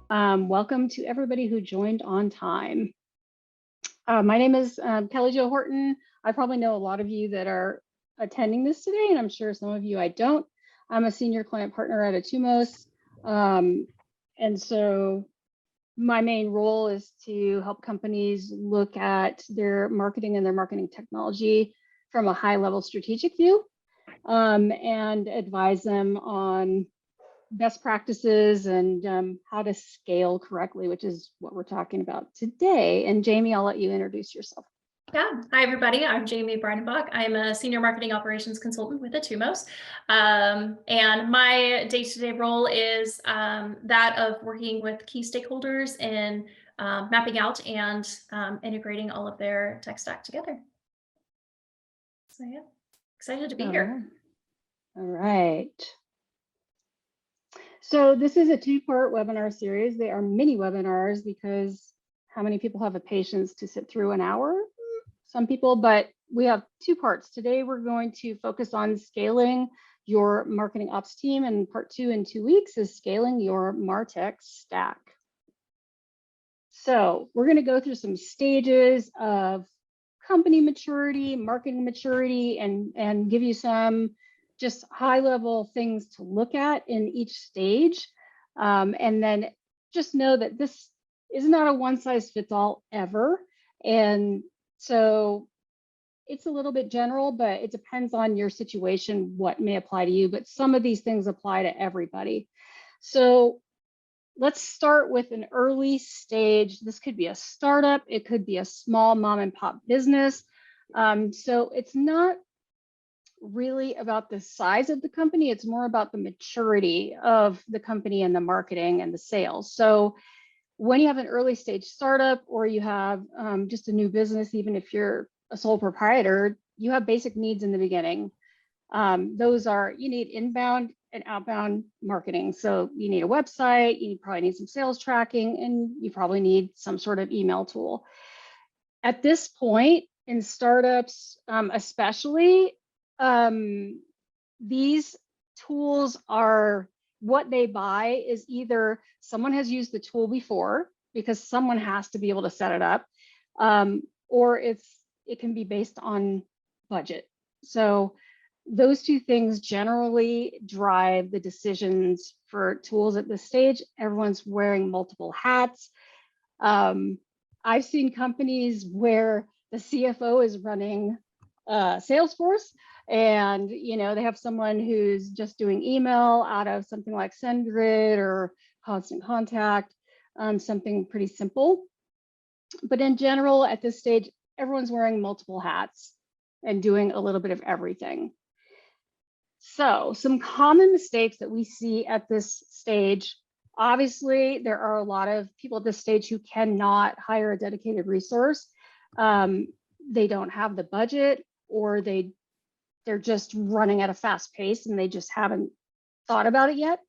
Welcome to everybody who joined on time. My name is Kelly Jo Horton. I probably know a lot of you that are attending this today, and I'm sure some of you I don't. I'm a senior client partner at Atumos. And so my main role is to help companies look at their marketing and their marketing technology from a high level strategic view and advise them on best practices and how to scale correctly, which is what we're talking about today. And Jamie, I'll let you introduce yourself. Yeah. Hi, everybody. I'm Jamie Breidenbach. I'm a senior marketing operations consultant with Atumos. And my day-to-day role is that of working with key stakeholders in mapping out and integrating all of their tech stack together. So yeah, excited to be here. All right. So this is a two-part webinar series. They are mini webinars because how many people have the patience to sit through an hour? Some people, but we have two parts. Today, we're going to focus on scaling your marketing ops team, and part 2 in 2 weeks is scaling your Martech stack. So we're going to go through some stages of company maturity, marketing maturity, and give you some just high level things to look at in each stage. And then just know that this is not a one size fits all ever. And so it's a little bit general, but it depends on your situation, what may apply to you, but some of these things apply to everybody. So let's start with an early stage. This could be a startup. It could be a small mom and pop business. So it's not really about the size of the company. It's more about the maturity of the company and the marketing and the sales. So when you have an early stage startup or you have just a new business, even if you're a sole proprietor, you have basic needs in the beginning. Those are, you need inbound and outbound marketing. So you need a website, you probably need some sales tracking, and you probably need some sort of email tool. At this point in startups, especially, these tools are what they buy is either someone has used the tool before because someone has to be able to set it up, or it can be based on budget. So those two things generally drive the decisions for tools at this stage. Everyone's wearing multiple hats. I've seen companies where the CFO is running Salesforce, and they have someone who's just doing email out of something like SendGrid or Constant Contact, something pretty simple. But in general, at this stage, everyone's wearing multiple hats and doing a little bit of everything. So some common mistakes that we see at this stage. Obviously, there are a lot of people at this stage who cannot hire a dedicated resource. They don't have the budget, or they're just running at a fast pace and they just haven't thought about it yet.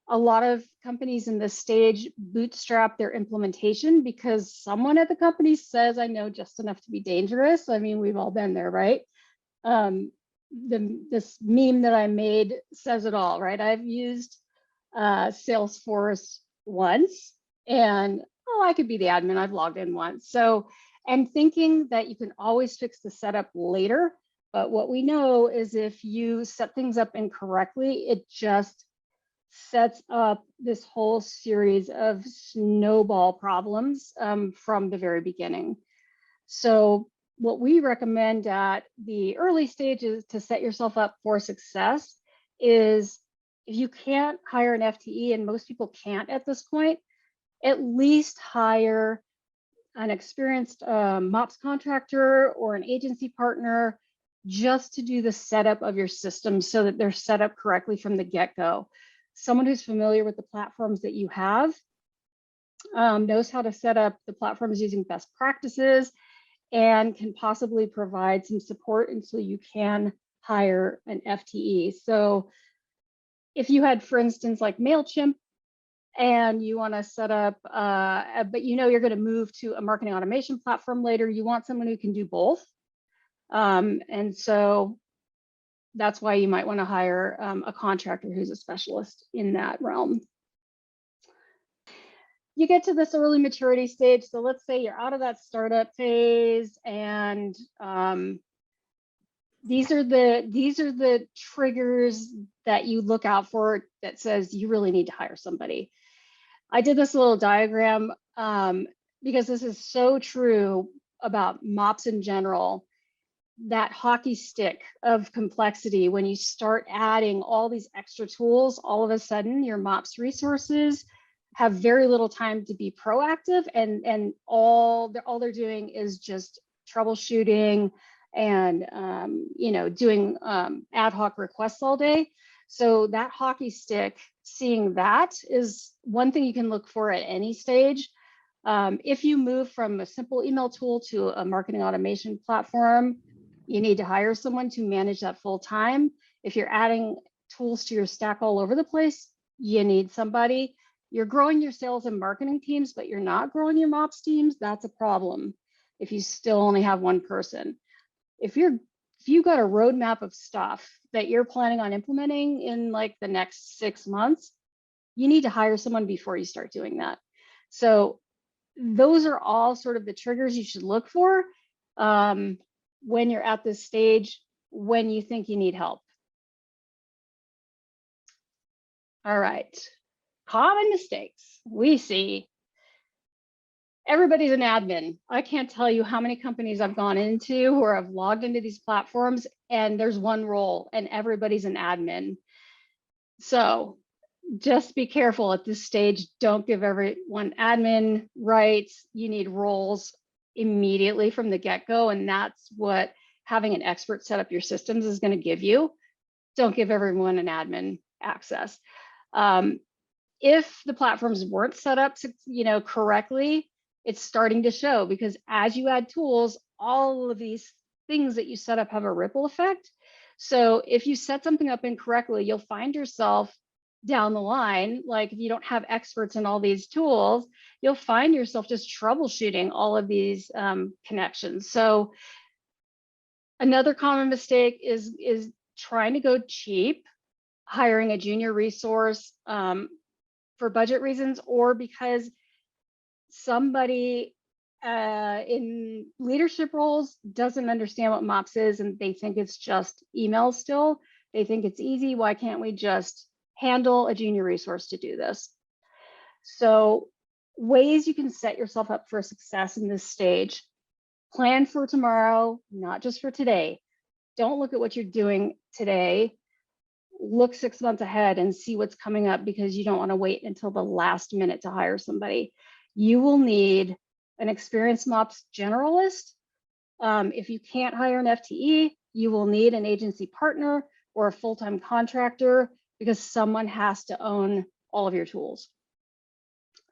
A lot of companies in this stage bootstrap their implementation because someone at the company says, I know just enough to be dangerous. I mean, we've all been there, right? This meme that I made says it all, right? I've used Salesforce once and, I could be the admin, I've logged in once. So, and thinking that you can always fix the setup later. But what we know is if you set things up incorrectly, it just sets up this whole series of snowball problems from the very beginning. So what we recommend at the early stages to set yourself up for success is, if you can't hire an FTE, and most people can't at this point, at least hire an experienced MOPs contractor or an agency partner just to do the setup of your system so that they're set up correctly from the get-go. Someone who's familiar with the platforms that you have, knows how to set up the platforms using best practices, and can possibly provide some support until you can hire an FTE. So if you had, for instance, like MailChimp, and you want to set up, but you're going to move to a marketing automation platform later, you want someone who can do both. And so that's why you might want to hire a contractor who's a specialist in that realm. you get to this early maturity stage. So let's say you're out of that startup phase, and these are the triggers that you look out for that says you really need to hire somebody. I did this little diagram because this is so true about MOPs in general. That hockey stick of complexity, when you start adding all these extra tools, all of a sudden your MOPS resources have very little time to be proactive, and all they're doing is just troubleshooting and doing ad hoc requests all day. So that hockey stick, seeing that is one thing you can look for at any stage. If you move from a simple email tool to a marketing automation platform, you need to hire someone to manage that full time. If you're adding tools to your stack all over the place, you need somebody. You're growing your sales and marketing teams, but you're not growing your MOPS teams, that's a problem if you still only have one person. If you've got a roadmap of stuff that you're planning on implementing in like the next 6 months, you need to hire someone before you start doing that. So those are all sort of the triggers you should look for when you're at this stage, when you think you need help. All right, common mistakes we see. Everybody's an admin. I can't tell you how many companies I've gone into where I've logged into these platforms and there's one role and everybody's an admin. So just be careful at this stage. Don't give everyone admin rights. You need roles immediately from the get-go, and that's what having an expert set up your systems is going to give you. Don't give everyone an admin access. If the platforms weren't set up correctly, it's starting to show, because as you add tools, all of these things that you set up have a ripple effect. So if you set something up incorrectly, you'll find yourself down the line, like if you don't have experts in all these tools, you'll find yourself just troubleshooting all of these connections. So another common mistake is trying to go cheap, hiring a junior resource for budget reasons, or because somebody in leadership roles doesn't understand what MOPS is and they think it's just email still. They think it's easy. Why can't we just handle a junior resource to do this? So ways you can set yourself up for success in this stage: plan for tomorrow, not just for today. Don't look at what you're doing today. Look 6 months ahead and see what's coming up, because you don't want to wait until the last minute to hire somebody. You will need an experienced MOPS generalist. If you can't hire an FTE, you will need an agency partner or a full-time contractor, because someone has to own all of your tools.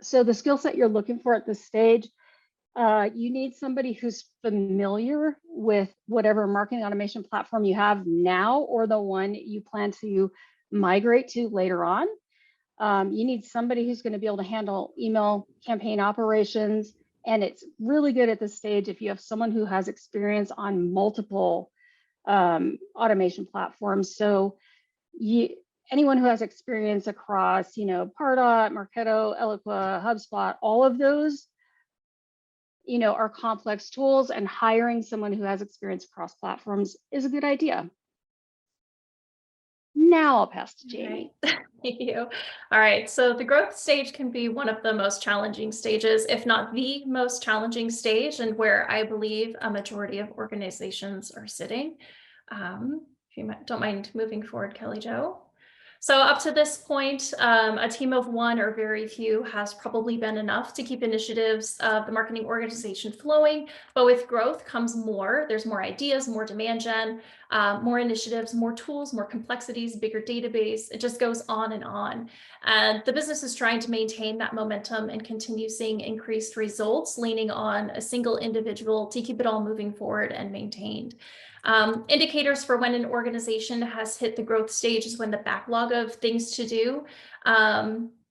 So the skill set you're looking for at this stage, you need somebody who's familiar with whatever marketing automation platform you have now or the one you plan to migrate to later on. You need somebody who's going to be able to handle email campaign operations. And it's really good at this stage if you have someone who has experience on multiple automation platforms. So anyone who has experience across, Pardot, Marketo, Eloqua, HubSpot, all of those, are complex tools, and hiring someone who has experience across platforms is a good idea. Now I'll pass to Jamie. Right. Thank you. All right. So the growth stage can be one of the most challenging stages, if not the most challenging stage, and where I believe a majority of organizations are sitting. If you don't mind moving forward, Kelly Jo. So up to this point, a team of one or very few has probably been enough to keep initiatives of the marketing organization flowing. But with growth comes more. There's more ideas, more demand gen, more initiatives, more tools, more complexities, bigger database. It just goes on and on. And the business is trying to maintain that momentum and continue seeing increased results, leaning on a single individual to keep it all moving forward and maintained. Indicators for when an organization has hit the growth stage is when the backlog of things to do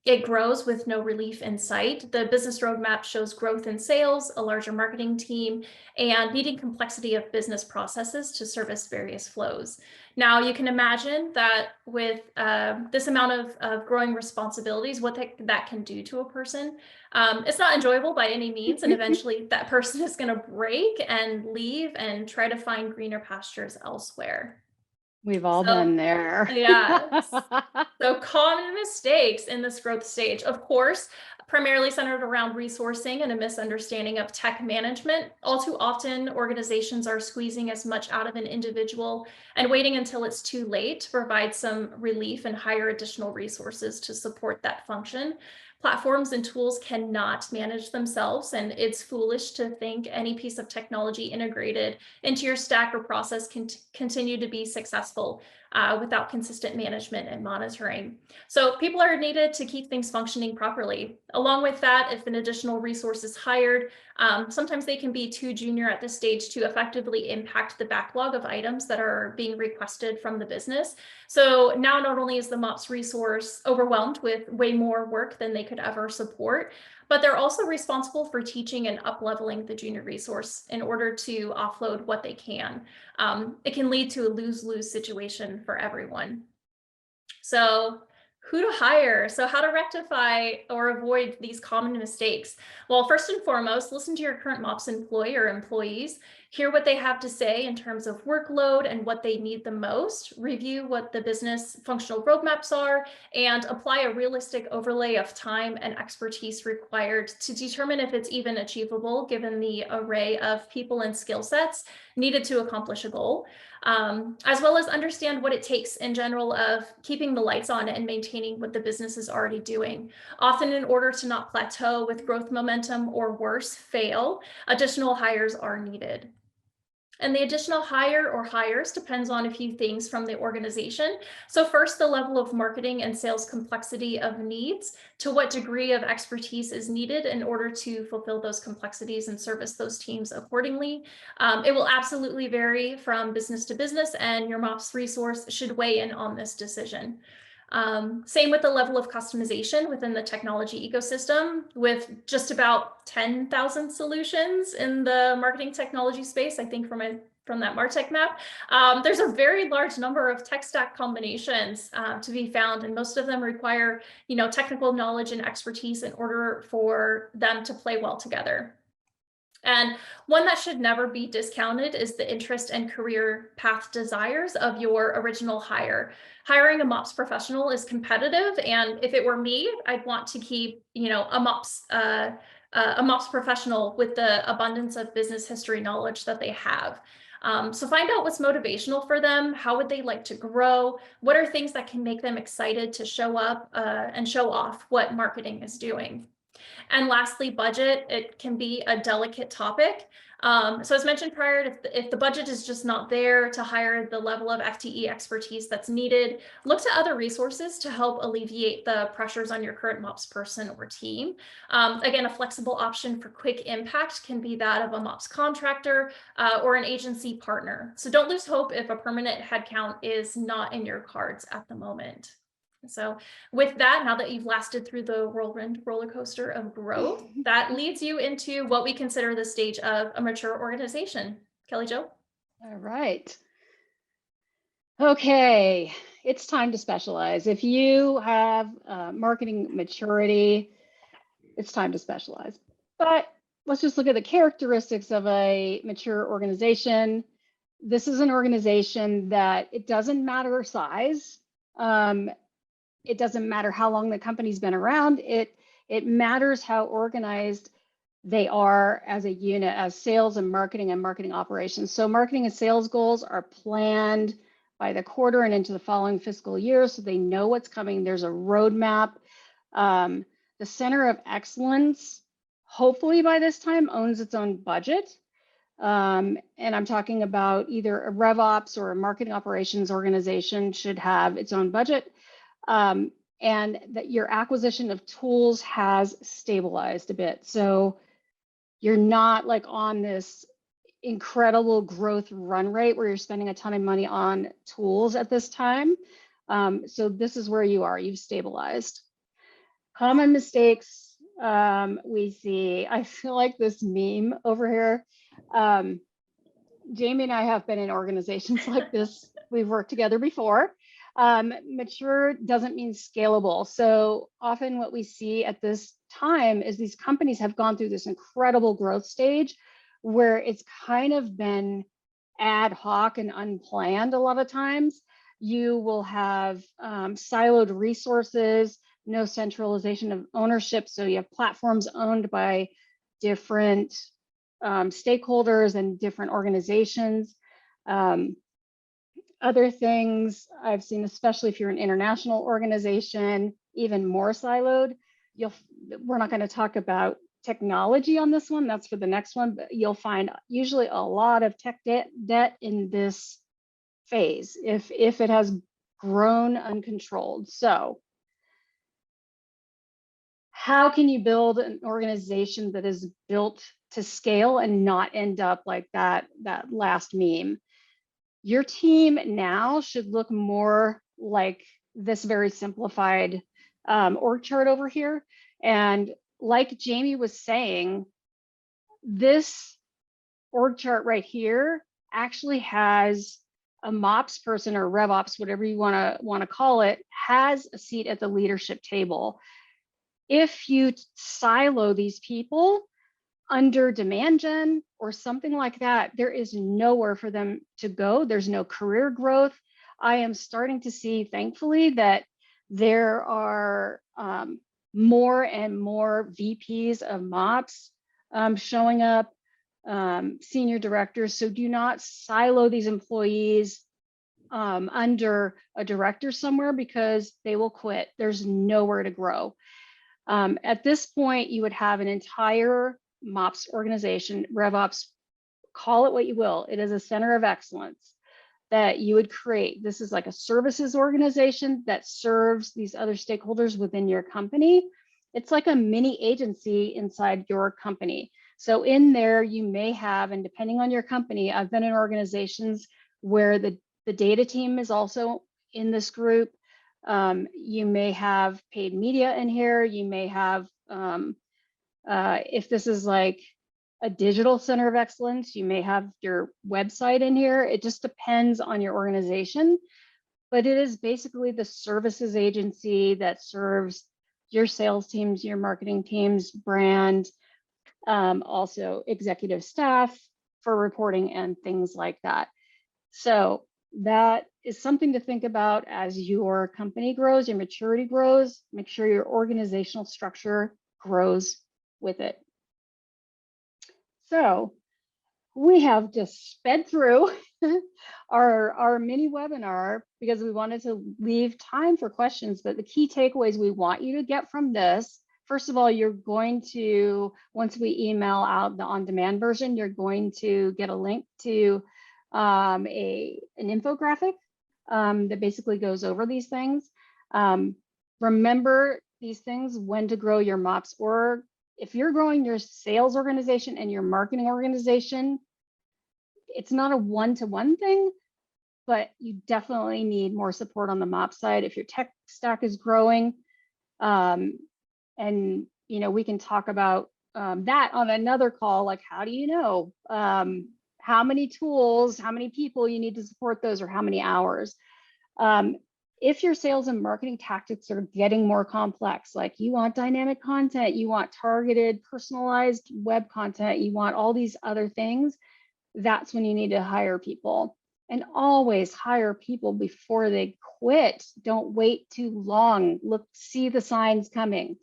It grows with no relief in sight. The business roadmap shows growth in sales, a larger marketing team, and needing complexity of business processes to service various flows. Now, you can imagine that with this amount of growing responsibilities, what that can do to a person. It's not enjoyable by any means, and eventually that person is going to break and leave and try to find greener pastures elsewhere. We've all So, been there. yeah. So common mistakes in this growth stage, of course, primarily centered around resourcing and a misunderstanding of tech management. All too often, organizations are squeezing as much out of an individual and waiting until it's too late to provide some relief and hire additional resources to support that function. Platforms and tools cannot manage themselves, and it's foolish to think any piece of technology integrated into your stack or process can continue to be successful without consistent management and monitoring. So people are needed to keep things functioning properly. Along with that, if an additional resource is hired, sometimes they can be too junior at this stage to effectively impact the backlog of items that are being requested from the business. So now not only is the MOPS resource overwhelmed with way more work than they could ever support, but they're also responsible for teaching and up-leveling the junior resource in order to offload what they can. It can lead to a lose-lose situation for everyone. So who to hire? So how to rectify or avoid these common mistakes? Well, first and foremost, listen to your current MOPS employee or employees, hear what they have to say in terms of workload and what they need the most, review what the business functional roadmaps are, and apply a realistic overlay of time and expertise required to determine if it's even achievable given the array of people and skill sets needed to accomplish a goal. As well as understand what it takes in general of keeping the lights on and maintaining what the business is already doing. Often in order to not plateau with growth momentum or worse, fail, additional hires are needed. And the additional hire or hires depends on a few things from the organization. So first, the level of marketing and sales complexity of needs, to what degree of expertise is needed in order to fulfill those complexities and service those teams accordingly. It will absolutely vary from business to business, and your MOPS resource should weigh in on this decision. Same with the level of customization within the technology ecosystem. With just about 10,000 solutions in the marketing technology space, I think from that Martech map, there's a very large number of tech stack combinations to be found, and most of them require, technical knowledge and expertise in order for them to play well together. And one that should never be discounted is the interest and career path desires of your original hire. Hiring a MOPS professional is competitive, and if it were me, I'd want to keep, a MOPS professional with the abundance of business history knowledge that they have. So find out what's motivational for them. How would they like to grow? What are things that can make them excited to show up and show off what marketing is doing? And lastly, budget. It can be a delicate topic. So as mentioned prior, if the budget is just not there to hire the level of FTE expertise that's needed, look to other resources to help alleviate the pressures on your current MOPS person or team. Again, a flexible option for quick impact can be that of a MOPS contractor or an agency partner. So don't lose hope if a permanent headcount is not in your cards at the moment. So with that, now that you've lasted through the whirlwind roller coaster of growth, that leads you into what we consider the stage of a mature organization. Kelly Jo? All right. Okay, it's time to specialize. If you have marketing maturity, it's time to specialize. But let's just look at the characteristics of a mature organization. This is an organization that it doesn't matter size. It doesn't matter how long the company's been around. It matters how organized they are as a unit, as sales and marketing operations. So marketing and sales goals are planned by the quarter and into the following fiscal year, so they know what's coming. There's a roadmap. The Center of Excellence, hopefully by this time, owns its own budget. And I'm talking about either a RevOps or a marketing operations organization should have its own budget. And that your acquisition of tools has stabilized a bit. So you're not like on this incredible growth run rate where you're spending a ton of money on tools at this time. So this is where you are, you've stabilized. Common mistakes we see. I feel like this meme over here. Jamie and I have been in organizations like this. We've worked together before. Mature doesn't mean scalable. So often what we see at this time is these companies have gone through this incredible growth stage where it's kind of been ad hoc and unplanned a lot of times. You will have siloed resources, no centralization of ownership. So you have platforms owned by different stakeholders and different organizations. Other things I've seen, especially if you're an international organization, even more siloed. We're not going to talk about technology on this one. That's for the next one, but you'll find usually a lot of tech debt in this phase if it has grown uncontrolled. So how can you build an organization that is built to scale and not end up like that last meme? Your team now should look more like this very simplified org chart over here. And like Jamie was saying, this org chart right here actually has a MOPS person or RevOps, whatever you want to call it, has a seat at the leadership table. If you silo these people under demand gen or something like that, there is nowhere for them to go. There's no career growth. I am starting to see, thankfully, that there are more and more VPs of MOPS showing up, senior directors. So do not silo these employees under a director somewhere because they will quit. There's nowhere to grow. At this point, you would have an entire MOPS organization, RevOps, call it what you will. It is a center of excellence that you would create. This is like a services organization that serves these other stakeholders within your company. It's like a mini agency inside your company. So in there, you may have, and depending on your company, I've been in organizations where the data team is also in this group. You may have paid media in here. You may have, if this is like a digital center of excellence, you may have your website in here. It just depends on your organization, but it is basically the services agency that serves your sales teams, your marketing teams, brand, also executive staff for reporting and things like that. So that is something to think about as your company grows, your maturity grows. Make sure your organizational structure grows with it. So we have just sped through our mini webinar because we wanted to leave time for questions, but the key takeaways we want you to get from this, first of all, you're going to, once we email out the on-demand version, you're going to get a link to an infographic that basically goes over these things. Remember these things, when to grow your MOPS org. If you're growing your sales organization and your marketing organization, it's not a one-to-one thing, but you definitely need more support on the MOPS side if your tech stack is growing. And we can talk about that on another call, like how do you know how many tools, how many people you need to support those, or how many hours. If your sales and marketing tactics are getting more complex, like you want dynamic content, you want targeted, personalized web content, you want all these other things, that's when you need to hire people. And always hire people before they quit. Don't wait too long. Look, see the signs coming.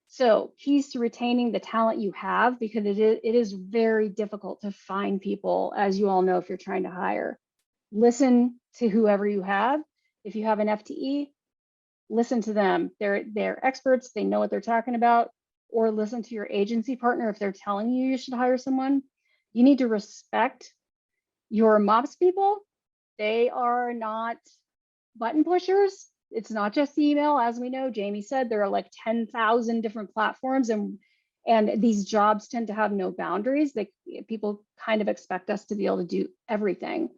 So keys to retaining the talent you have, because it is very difficult to find people, as you all know, if you're trying to hire. Listen to whoever you have. If you have an FTE, listen to them. They're experts. They know what they're talking about. Or listen to your agency partner if they're telling you you should hire someone. You need to respect your MOPS people. They are not button pushers. It's not just email. As we know, Jamie said, there are like 10,000 different platforms, and these jobs tend to have no boundaries. People kind of expect us to be able to do everything.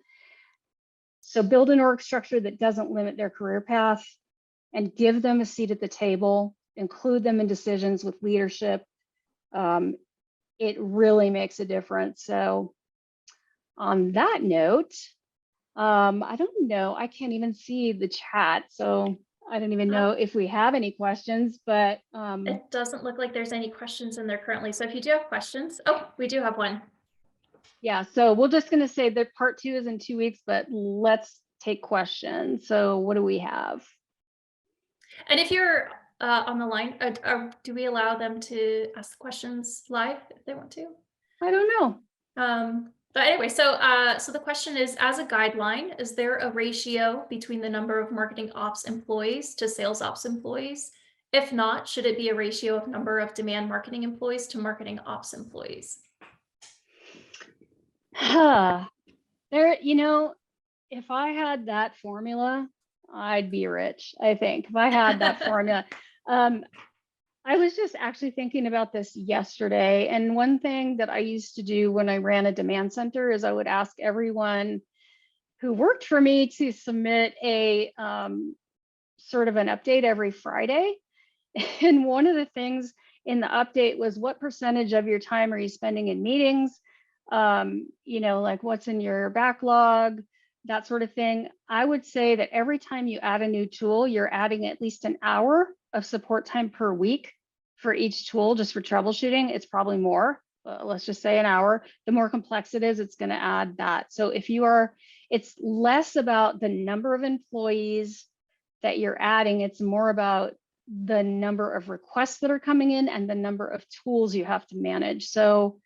So build an org structure that doesn't limit their career path and give them a seat at the table. include them in decisions with leadership. It really makes a difference. So on that note, I don't know, I can't even see the chat, so I don't even know if we have any questions, but it doesn't look like there's any questions in there currently. So if you do have questions, oh, we do have one. yeah, so we're just going to say that part 2 is in 2 weeks, but let's take questions. So what do we have? And if you're on the line, do we allow them to ask questions live if they want to? I don't know. But anyway, so the question is, as a guideline, is there a ratio between the number of marketing ops employees to sales ops employees? If not, should it be a ratio of number of demand marketing employees to marketing ops employees? There, you know, if I had that formula, I'd be rich, I think. If I had that formula. I was just actually thinking about this yesterday. And one thing that I used to do when I ran a demand center is I would ask everyone who worked for me to submit a sort of an update every Friday. And one of the things in the update was, what percentage of your time are you spending in meetings? You know, like what's in your backlog, that sort of thing. I would say that every time you add a new tool, you're adding at least an hour of support time per week for each tool, just for troubleshooting. It's probably more, let's just say an hour. The more complex it is, it's going to add that. So if you are, it's less about the number of employees that you're adding, it's more about the number of requests that are coming in and the number of tools you have to manage. So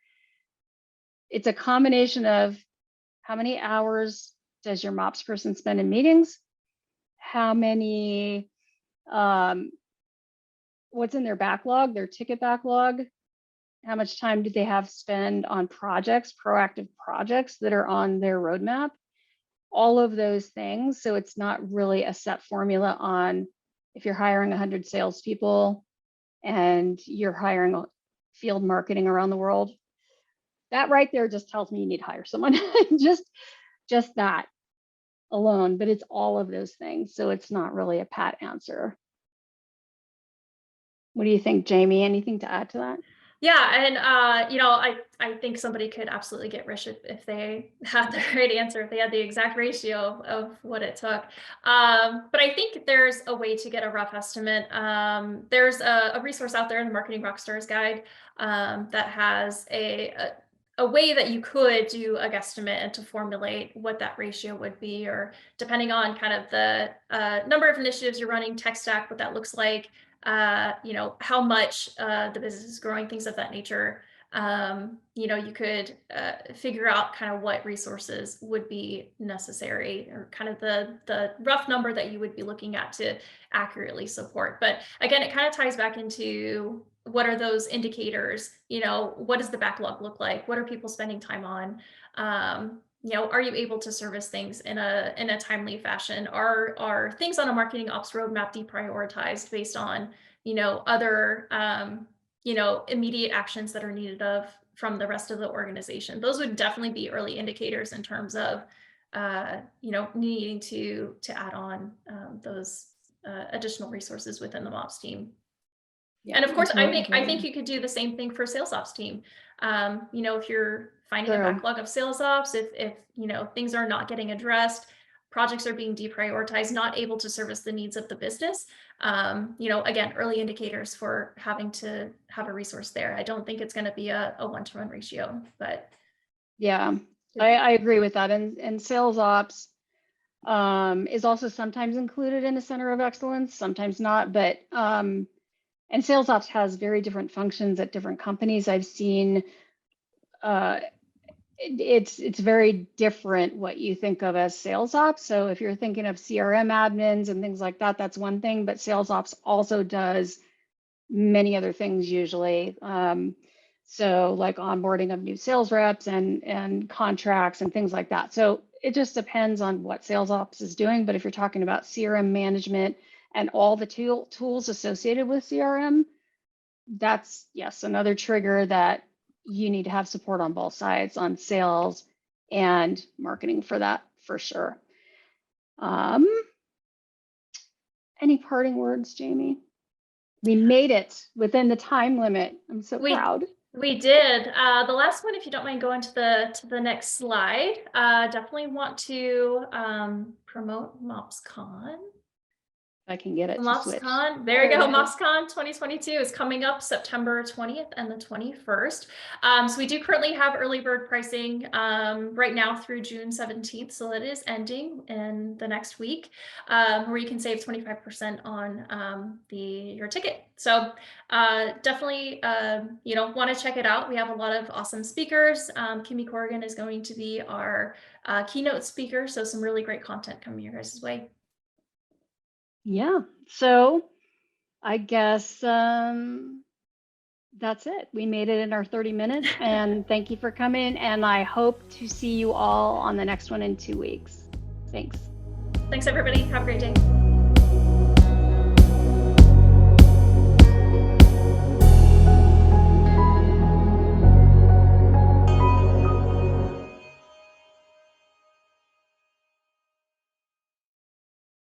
it's a combination of how many hours does your MOPS person spend in meetings? How many, what's in their backlog, their ticket backlog? How much time do they have spend on projects, proactive projects that are on their roadmap? All of those things. So it's not really a set formula on if you're hiring 100 salespeople and you're hiring field marketing around the world. That right there just tells me you need to hire someone. just that alone, but it's all of those things. So it's not really a pat answer. What do you think, Jamie? Anything to add to that? Yeah, and you know, I think somebody could absolutely get rich if they had the right answer, if they had the exact ratio of what it took. But I think there's a way to get a rough estimate. There's a resource out there in the Marketing Rockstars Guide that has a way that you could do a guesstimate and to formulate what that ratio would be, or depending on kind of the number of initiatives you're running, tech stack, what that looks like. You know, how much the business is growing, things of that nature. You know, you could figure out kind of what resources would be necessary, or kind of the rough number that you would be looking at to accurately support. But again, it kind of ties back into, what are those indicators? You know, what does the backlog look like? What are people spending time on? You know, are you able to service things in a timely fashion? Are things on a marketing ops roadmap deprioritized based on, you know, other you know, immediate actions that are needed from the rest of the organization? Those would definitely be early indicators in terms of you know, needing to add on those additional resources within the MOPS team. Yeah, and of course, I think you could do the same thing for sales ops team. You know, if you're finding a backlog of sales ops, if you know, things are not getting addressed, projects are being deprioritized, not able to service the needs of the business, you know, again, early indicators for having to have a resource there. I don't think it's going to be a 1-to-1 ratio, but yeah, I agree with that. And sales ops is also sometimes included in a center of excellence, sometimes not, but and sales ops has very different functions at different companies. I've seen it's very different what you think of as sales ops. So if you're thinking of CRM admins and things like that, that's one thing, but sales ops also does many other things usually. So like onboarding of new sales reps and contracts and things like that. So it just depends on what sales ops is doing. But if you're talking about CRM management and all the tools associated with CRM, that's, yes, another trigger that you need to have support on both sides, on sales and marketing for that, for sure. Any parting words, Jamie? We made it within the time limit. I'm so We- proud. We did. The last one, if you don't mind going to the next slide, definitely want to promote MOPSCon. I can get it to switch. MOPSCon, there you go. MOPSCon 2022 is coming up September 20th and the 21st. So we do currently have early bird pricing right now through June 17th. So it is ending in the next week, where you can save 25% on your ticket. So definitely, want to check it out. We have a lot of awesome speakers. Kimmy Corrigan is going to be our keynote speaker. So some really great content coming your guys' way. Yeah, so I guess that's it. We made it in our 30 minutes, and thank you for coming, and I hope to see you all on the next one in 2 weeks. Thanks. Thanks, everybody. Have a great day.